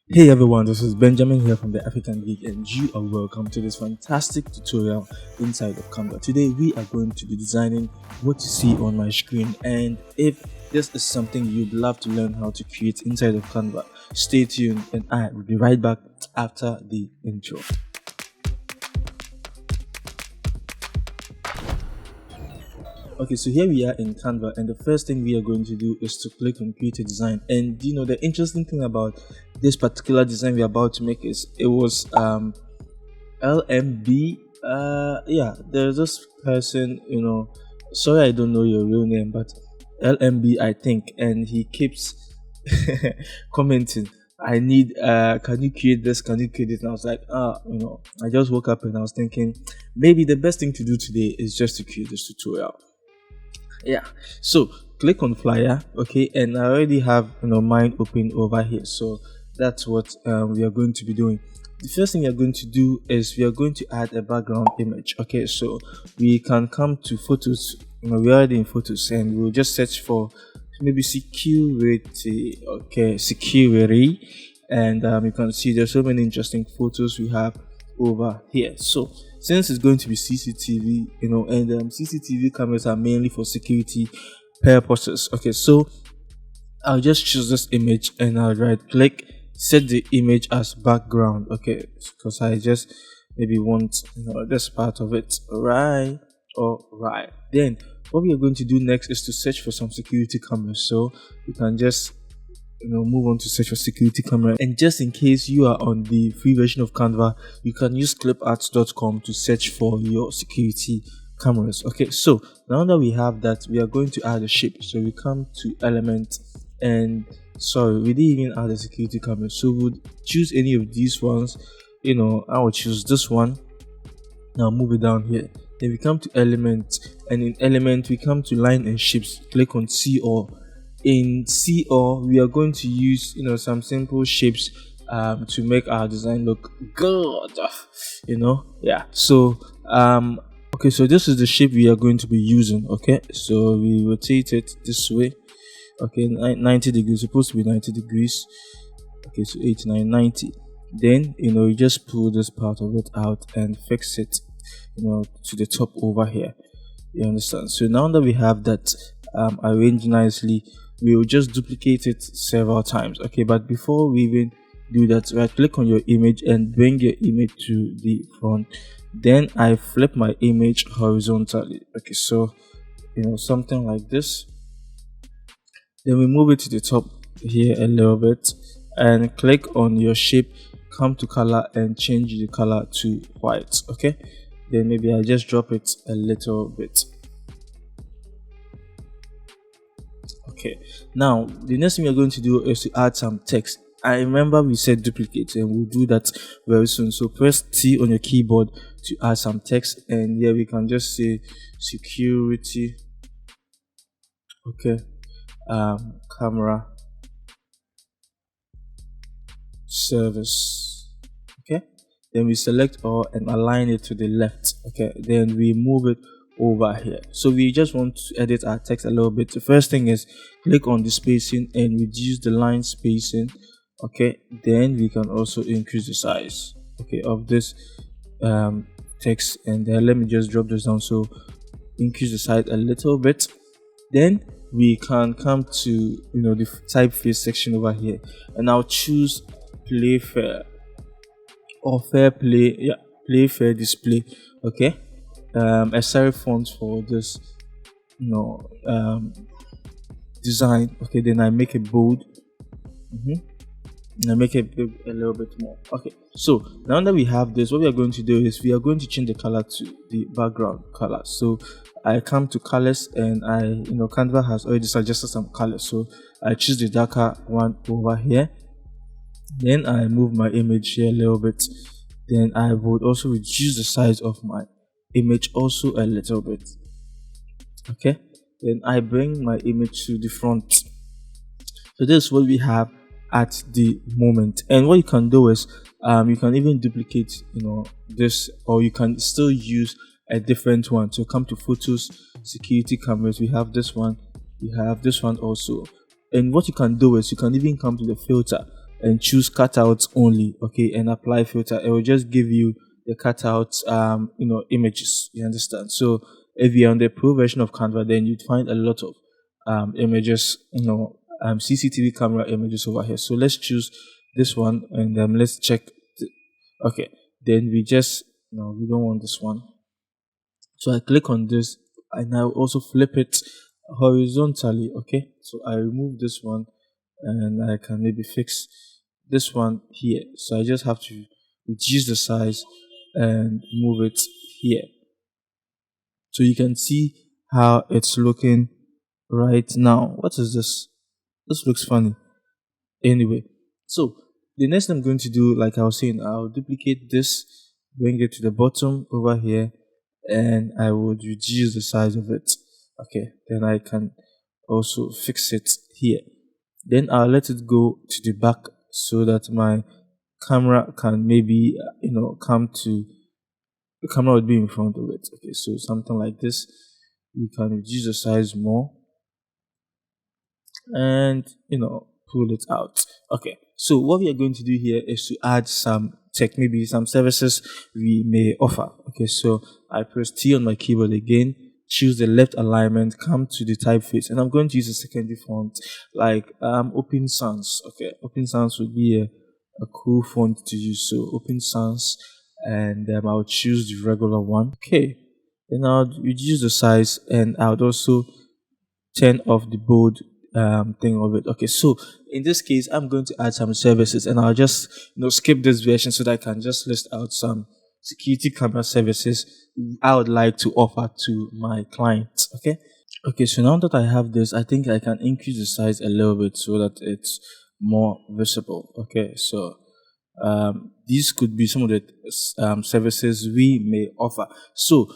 Hey everyone, this is Benjamin here from the African Geek, and you are welcome to this fantastic tutorial inside of Canva. Today we are going to be designing what you see on my screen, and if this is something you'd love to learn how to create inside of Canva, stay tuned and I will be right back after the intro. Okay, so here we are in Canva, and the first thing we are going to do is to click on create a design. And the interesting thing about this particular design we're about to make is it was LMB. Yeah, there's this person, sorry I don't know your real name, but LMB I think, and he keeps commenting, I need can you create this, can you create it? And I was like, I just woke up and I was thinking maybe the best thing to do today is just to create this tutorial. Yeah, so click on flyer. Okay, and I already have mine open over here, so that's what we are going to be doing. The first thing we are going to do is we are going to add a background image. Okay, so we can come to photos. We're already in photos, and we'll just search for maybe security. Okay, security, and you can see there's so many interesting photos we have over here. So since it's going to be CCTV, and CCTV cameras are mainly for security purposes. Okay, so I'll just choose this image and I'll right click, set the image as background. Okay, because I just maybe want this part of it. All right. Then what we are going to do next is to search for some security cameras. So you can just move on to search for security camera, and just in case you are on the free version of Canva, you can use clipart.com to search for your security cameras. Okay, so now that we have that, we are going to add a shape. So we come to element, and sorry, we didn't even add a security camera, so we'll choose any of these ones. I will choose this one. Now move it down here, then we come to element, and in element we come to line and shapes. Click on see all. In see all, we are going to use some simple shapes to make our design look good. Yeah, so okay, so this is the shape we are going to be using. Okay, so we rotate it this way. Okay, 90 degrees, supposed to be 90 degrees. Okay, so 89, 90. Then you just pull this part of it out and fix it to the top over here. You understand? So now that we have that arranged nicely, we will just duplicate it several times. Okay, but before we even do that, right click on your image and bring your image to the front. Then I flip my image horizontally. Okay, so something like this. Then we move it to the top here a little bit and click on your shape, come to color and change the color to white. Okay, then maybe I just drop it a little bit. Okay, now the next thing we're going to do is to add some text. I remember we said duplicate, and we'll do that very soon. So press T on your keyboard to add some text, and here we can just say security. Okay, camera service. Okay, then we select all and align it to the left. Okay, then we move it over here. So we just want to edit our text a little bit. The first thing is click on the spacing and reduce the line spacing. Okay, then we can also increase the size of this text, and then let me just drop this down, so increase the size a little bit. Then we can come to the typeface section over here, and I'll choose play fair or fair play. Yeah, play fair display. Okay, a serif font for this design. Okay, then I make it bold, and I make it big a little bit more. Okay, so now that we have this, what we are going to do is we are going to change the color to the background color. So I come to colors, and I Canva has already suggested some colors, so I choose the darker one over here. Then I move my image here a little bit. Then I would also reduce the size of my image also a little bit. Okay, then I bring my image to the front. So this is what we have at the moment, and what you can do is you can even duplicate this, or you can still use a different one. So come to photos, security cameras, we have this one, we have this one also. And what you can do is you can even come to the filter and choose cutouts only, okay, and apply filter. It will just give you the cutouts, images. You understand? So if you're on the pro version of Canva, then you'd find a lot of images, CCTV camera images over here. So let's choose this one, and let's check. Okay, then we just no, we don't want this one. So I click on this, and I also flip it horizontally. Okay, so I remove this one, and I can maybe fix this one here. So I just have to reduce the size and move it here. So you can see how it's looking right now. What is this? This looks funny. Anyway, so the next thing I'm going to do, like I was saying, I'll duplicate this, bring it to the bottom over here, and I would reduce the size of it. Okay, then I can also fix it here. Then I'll let it go to the back so that my camera can maybe come to the camera would be in front of it. Okay, so something like this. You can reduce the size more and pull it out. Okay, so what we are going to do here is to add some tech, maybe some services we may offer. Okay, so I press T on my keyboard again, choose the left alignment, come to the typeface, and I'm going to use a secondary font like Open Sans. Okay, Open Sans would be a cool font to use. So Open Sans, and I'll choose the regular one. Okay, then I'll reduce the size, and I would also turn off the bold thing of it. Okay, so in this case, I'm going to add some services, and I'll just skip this version so that I can just list out some security camera services I would like to offer to my clients. Okay, so now that I have this, I think I can increase the size a little bit so that it's more visible. Okay, so these could be some of the services we may offer. So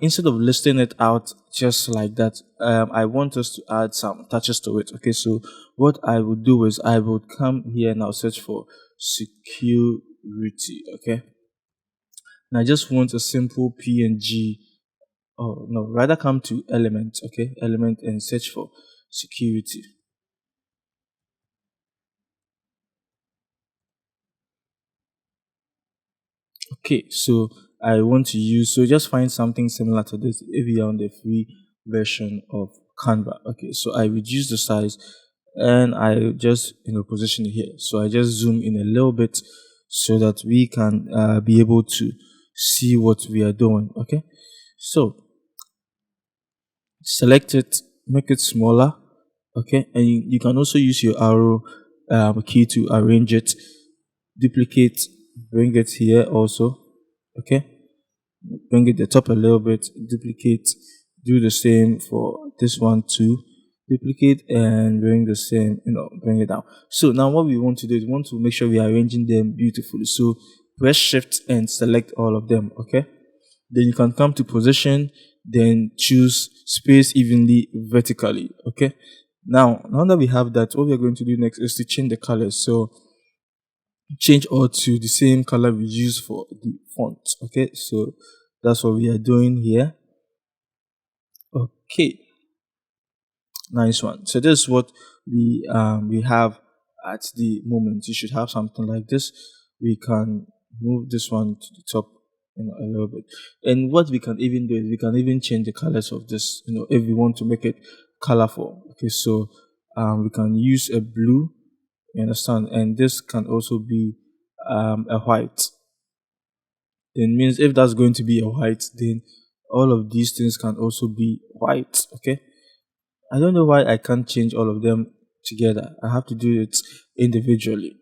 instead of listing it out just like that, I want us to add some touches to it. Okay, so what I would do is I would come here and I'll search for security. Okay, and I just want a simple PNG. Oh no, rather come to element. Okay, element, and search for security. Okay, so I want to use, so just find something similar to this if you're on the free version of Canva. Okay, so I reduce the size and I just position it here. So I just zoom in a little bit so that we can be able to see what we are doing. Okay, so select it, make it smaller. Okay, and you can also use your arrow key to arrange it, duplicate, bring it here also. Okay, bring it the top a little bit, duplicate, do the same for this one too, duplicate and bring the same, bring it down. So now what we want to do is we want to make sure we are arranging them beautifully. So press shift and select all of them. Okay, then you can come to position, then choose space evenly vertically. Okay, now that we have that, what we are going to do next is to change the colors. So change all to the same color we use for the font. Okay, so that's what we are doing here. Okay, nice one. So this is what we have at the moment. You should have something like this. We can move this one to the top a little bit, and what we can even do is we can even change the colors of this, if we want to make it colorful. Okay, so we can use a blue, you understand, and this can also be a white. Then means if that's going to be a white, then all of these things can also be white. Okay, I don't know why I can't change all of them together. I have to do it individually.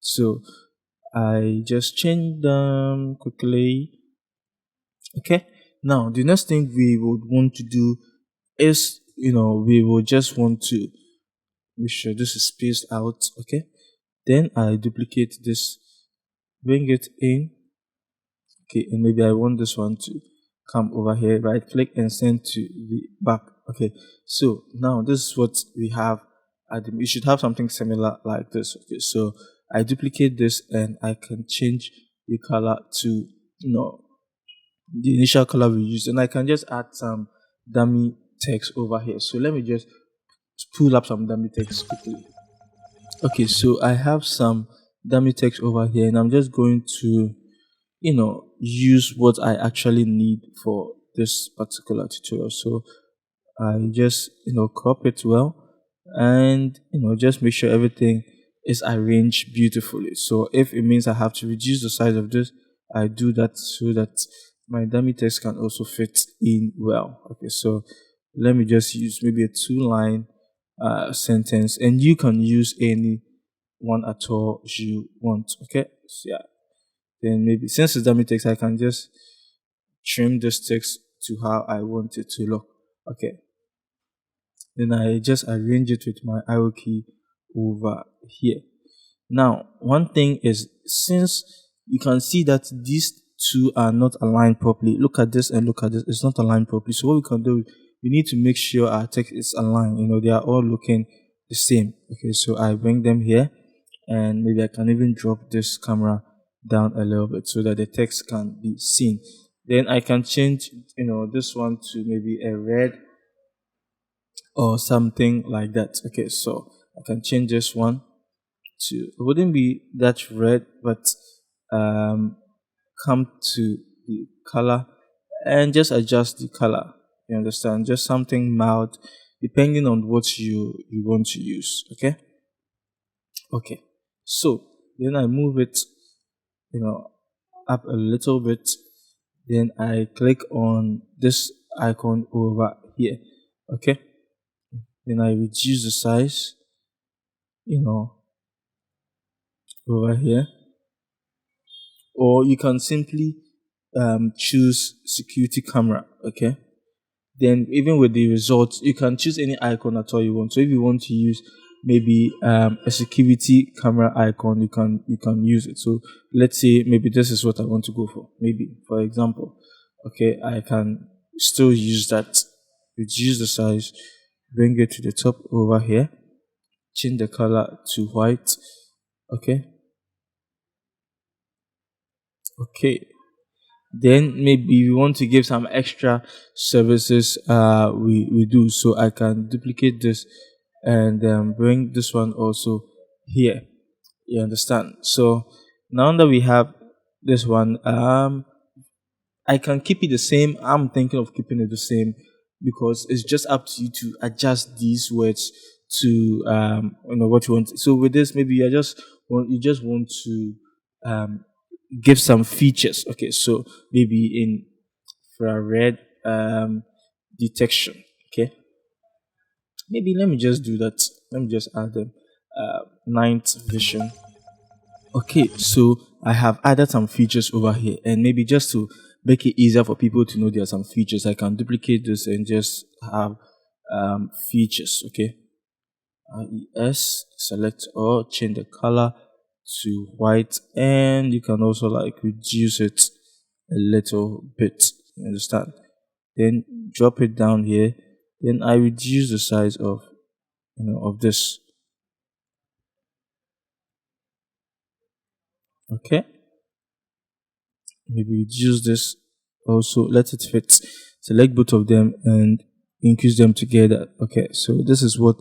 So I just change them quickly. Okay, now the next thing we would want to do is we will just want to make sure this is spaced out. Okay, then I duplicate this, bring it in. Okay, and maybe I want this one to come over here, right click and send to the back. Okay, so now this is what we have. You should have something similar like this. Okay, so I duplicate this and I can change the color to the initial color we used, and I can just add some dummy text over here. So let me just pull up some dummy text quickly. Okay, so I have some dummy text over here, and I'm just going to, use what I actually need for this particular tutorial. So I just, crop it well, and, just make sure everything is arranged beautifully. So if it means I have to reduce the size of this, I do that so that my dummy text can also fit in well. Okay, so let me just use maybe a two-line sentence, and you can use any one at all you want. Okay, so yeah, then maybe since it's dummy text, I can just trim this text to how I want it to look. Okay, then I just arrange it with my arrow key over here. Now, one thing is, since you can see that these two are not aligned properly, look at this and look at this, it's not aligned properly. So what we can do, we need to make sure our text is aligned. They are all looking the same. Okay, so I bring them here, and maybe I can even drop this camera down a little bit so that the text can be seen. Then I can change, this one to maybe a red or something like that. Okay, so I can change this one to, it wouldn't be that red, but um, come to the color and just adjust the color. You understand? Just something mild, depending on what you want to use. Okay. Okay. So then I move it, you know, up a little bit. Then I click on this icon over here. Okay. Then I reduce the size, you know, over here. Or you can simply choose security camera. Okay. Then even with the results, you can choose any icon at all you want. So if you want to use maybe a security camera icon, you can use it. So let's say maybe this is what I want to go for. Maybe for example, okay, I can still use that. Reduce the size, bring it to the top over here, change the color to white. Okay, okay. Then maybe we want to give some extra services, we do. So I can duplicate this and bring this one also here. You understand? So now that we have this one, I can keep it the same. I'm thinking of keeping it the same because it's just up to you to adjust these words to what you want. So with this, maybe you just want to um, give some features. Okay, so maybe in infrared detection. Okay, maybe let me just do that. Let me just add them. Night vision. Okay, so I have added some features over here, and maybe just to make it easier for people to know there are some features, I can duplicate this and just have features. Okay, yes, select or change the color to white, and you can also like reduce it a little bit. You understand? Then drop it down here. Then I reduce the size of this. Okay, maybe reduce this also. Let it fit. Select both of them and increase them together. Okay, so this is what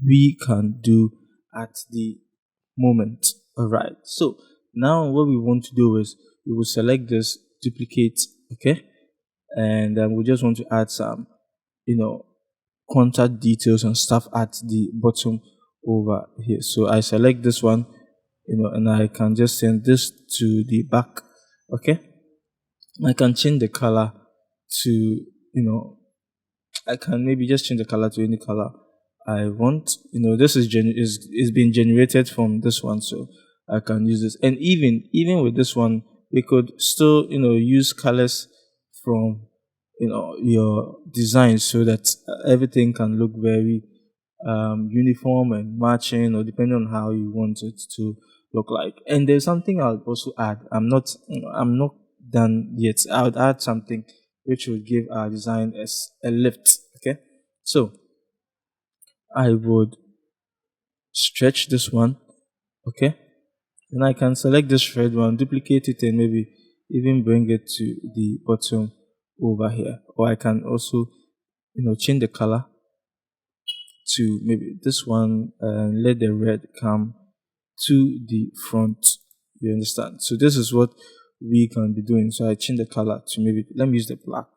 we can do at the moment. All right. So now what we want to do is we will select this, duplicate. Okay, and we just want to add some, you know, contact details and stuff at the bottom over here. So I select this one, and I can just send this to the back. Okay, I can change the color to, I can maybe just change the color to any color I want. This is being generated from this one, so I can use this. And even with this one, we could still use colors from your design so that everything can look very uniform and matching, or depending on how you want it to look like. And there's something I'll also add. I'm not done yet. I would add something which will give our design as a lift. Okay, so I would stretch this one. Okay, and I can select this red one, duplicate it, and maybe even bring it to the bottom over here. Or I can also change the color to maybe this one, and let the red come to the front. You understand? So this is what we can be doing. So I change the color to maybe, let me use the black.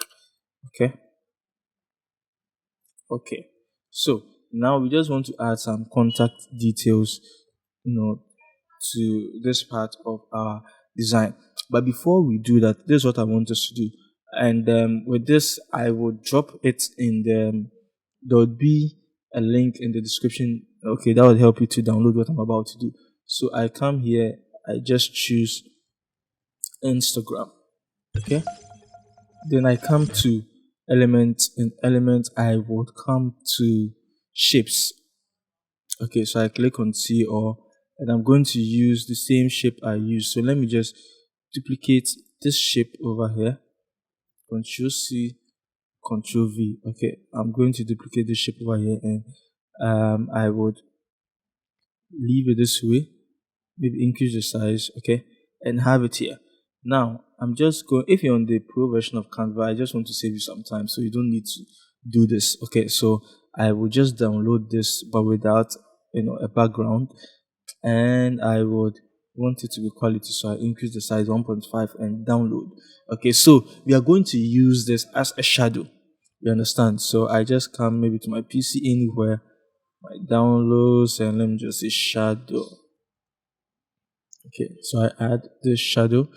Okay. Okay. So now we just want to add some contact details, to this part of our design. But before we do that, this is what I want us to do. And with this, I will drop it in the, there would be a link in the description. Okay, that would help you to download what I'm about to do. So I come here, I just choose Instagram. Okay. Then I come to elements. In elements, I would come to shapes. Okay, so I click on C or, and I'm going to use the same shape I use. So let me just duplicate this shape over here. Control C, Control V. Okay, I'm going to duplicate this shape over here, and I would leave it this way. Maybe increase the size, okay, and have it here. Now I'm just going, if you're on the pro version of Canva, I just want to save you some time, so you don't need to do this. Okay, so I will just download this but without a background, and I would want it to be quality, so I increase the size 1.5 and download. Okay, so we are going to use this as a shadow, you understand? So I just come maybe to my PC, anywhere, my downloads, and let me just say shadow. Okay, so I add this shadow.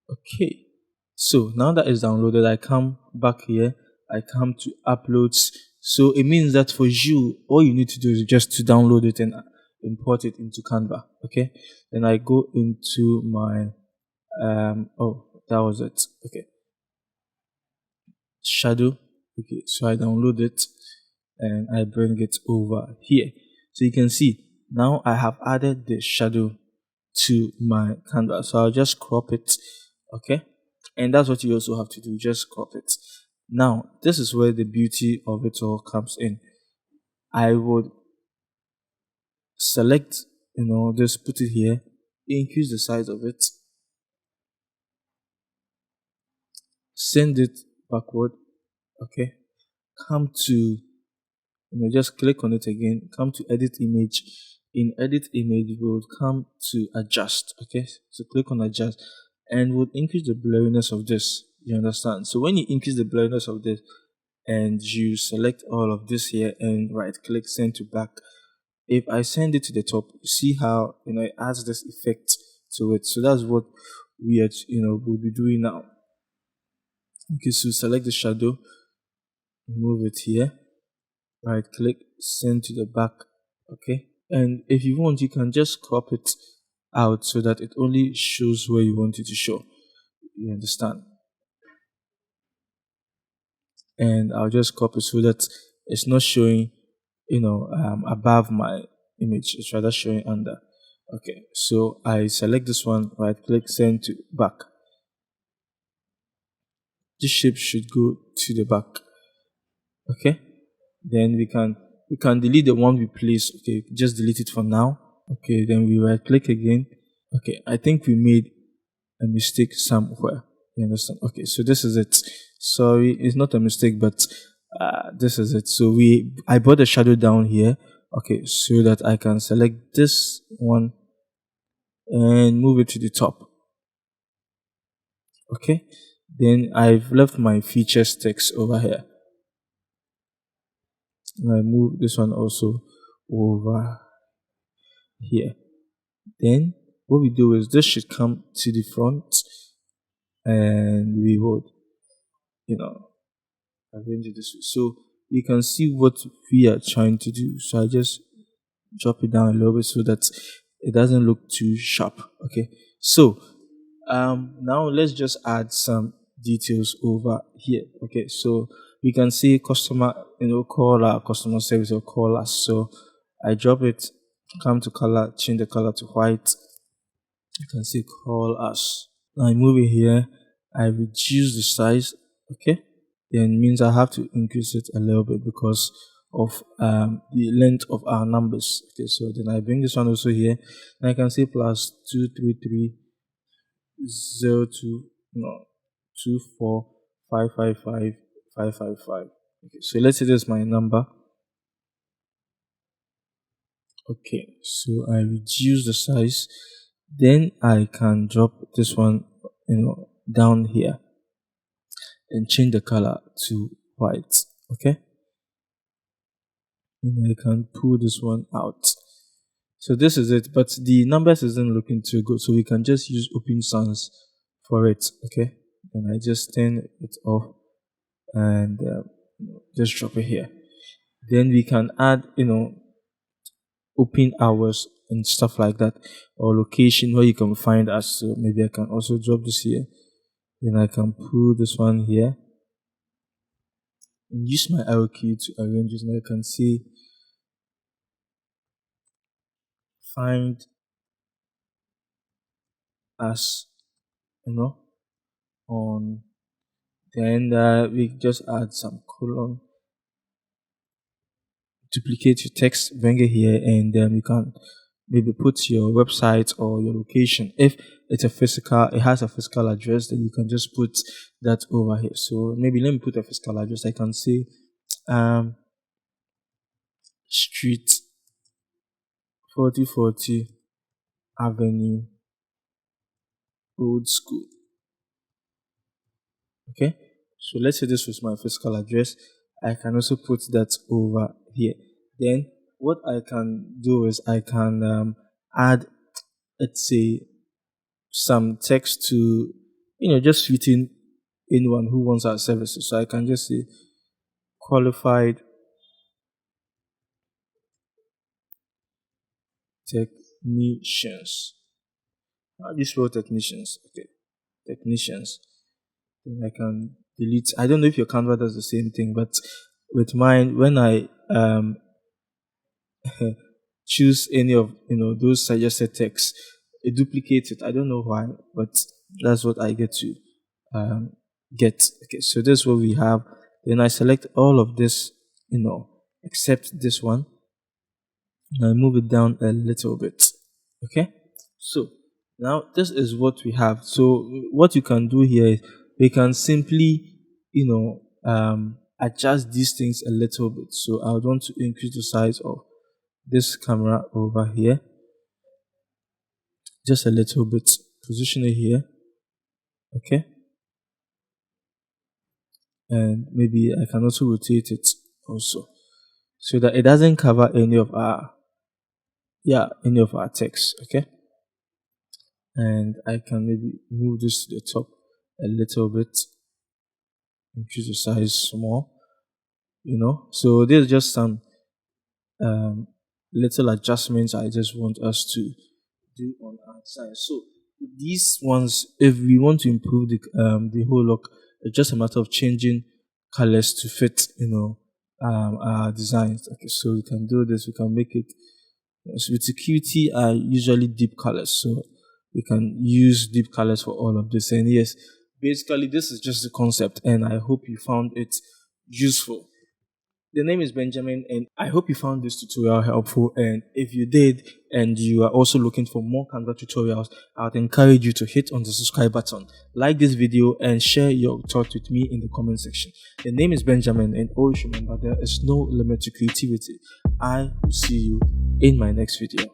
Okay, so now that it's downloaded, I come back here, I come to uploads. So it means that for you, all you need to do is just to download it and import it into Canva. Okay, then I go into my oh, that was it. Okay, shadow. Okay, so I download it and I bring it over here. So you can see now I have added the shadow to my canvas. So I'll just crop it. Okay, and that's what you also have to do, just crop it. Now this is where the beauty of it all comes in. I would select, just put it here, increase the size of it, send it backward. Okay, come to, just click on it again, come to edit image. In edit image, we will come to adjust. Okay, so click on adjust, and we'll increase the blurriness of this. You understand? So when you increase the blurriness of this and you select all of this here and right click, send to back, if I send it to the top, you see how it adds this effect to it. So that's what we are, we'll be doing now. Okay, so select the shadow, move it here, right click, send to the back. Okay, and if you want, you can just crop it out so that it only shows where you want it to show. You understand? And I'll just crop it so that it's not showing, above my image. It's rather showing under. Okay, so I select this one, right click, send to back. This shape should go to the back. Okay, then we can delete the one we placed. Okay, just delete it for now. Okay, then we right click again. Okay, I think we made a mistake somewhere. You understand? Okay, so this is it. Sorry, it's not a mistake, but this is it. So I brought the shadow down here. Okay, so that I can select this one and move it to the top. Okay, then I've left my features text over here. And I move this one also over here. Then what we do is this should come to the front, and we would, arrange it this way. So you can see what we are trying to do. So I just drop it down a little bit so that it doesn't look too sharp. Okay, so now let's just add some details over here. Okay, so we can see customer, call our customer service or call us. So I drop it, come to color, change the color to white. You can see call us. Now I move it here, I reduce the size. Okay, then means I have to increase it a little bit because of the length of our numbers. Okay, so then I bring this one also here, and I can say plus 23302 no 24555 555. Okay, so let's say this is my number. Okay, so I reduce the size, then I can drop this one, down here and change the color to white. Okay, and I can pull this one out. So this is it, but the numbers isn't looking too good, so we can just use Open Sans for it. Okay, and I just turn it off and just drop it here. Then we can add, open hours and stuff like that, or location where you can find us. So maybe I can also drop this here. Then I can pull this one here and use my arrow key to arrange it. And I can see find us, on. Then we just add some colon, duplicate your text, bring it here, and then you can maybe put your website or your location. If it has a physical address, then you can just put that over here. So maybe let me put a physical address. I can say street 4040 Avenue Old School. Okay, so let's say this was my physical address. I can also put that over here. Then what I can do is I can add, let's say, some text to, just fit in anyone who wants our services. So I can just say qualified technicians. How do you spell technicians? Okay, technicians. Then I can delete. I don't know if your Canva does the same thing, but with mine, when I choose any of those suggested texts, it duplicates it. I don't know why, but that's what I get to get. Okay, so this is what we have. Then I select all of this, except this one. And I move it down a little bit. Okay, so now this is what we have. So what you can do here is we can simply, adjust these things a little bit. So I would want to increase the size of this camera over here just a little bit, position it here. Okay, and maybe I can also rotate it also so that it doesn't cover any of our text. Okay, and I can maybe move this to the top a little bit, increase the size small, so there's just some little adjustments I just want us to do on our side. So these ones, if we want to improve the whole look, it's just a matter of changing colors to fit our designs. Okay, so we can do this. We can make it, so with security are usually deep colors, so we can use deep colors for all of this. And yes, basically this is just the concept, and I hope you found it useful. The name is Benjamin, and I hope you found this tutorial helpful. And if you did, and you are also looking for more Canva tutorials, I would encourage you to hit on the subscribe button, like this video, and share your thoughts with me in the comment section. The name is Benjamin, and always remember, there is no limit to creativity. I will see you in my next video.